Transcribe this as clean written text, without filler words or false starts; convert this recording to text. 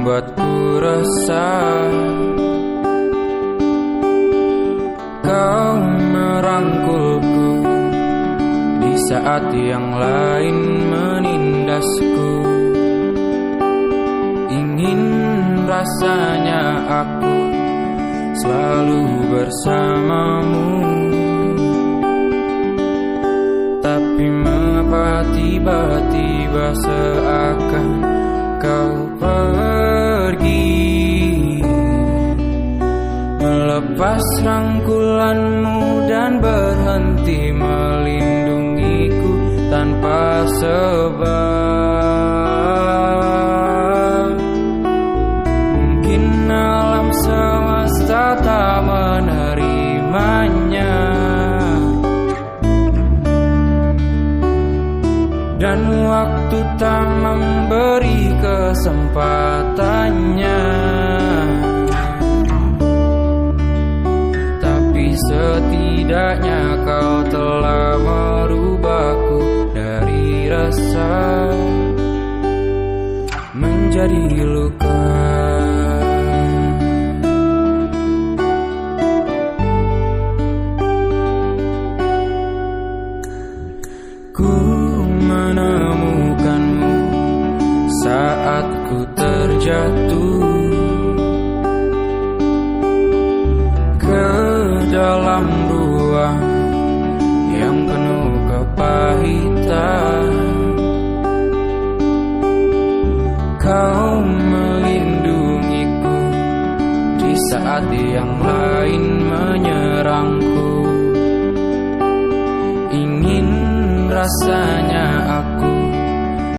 membuatku resah. Kau merangkulku di saat yang lain menindasku. Ingin rasanya aku selalu bersamamu, tapi mengapa tiba-tiba seakan kau pergi, melepas rangkulanmu dan berhenti melindungiku tanpa sebab. Mungkin alam semesta tak menerimanya, dan waktu tak memberi kesempatannya. Tapi setidaknya kau telah merubahku dari resah menjadi luka. Ku menemukanmu saat ku terjatuh ke dalam ruang yang penuh kepahitan. Kau melindungiku di saat yang lain menyerangku. Ingin rasanya aku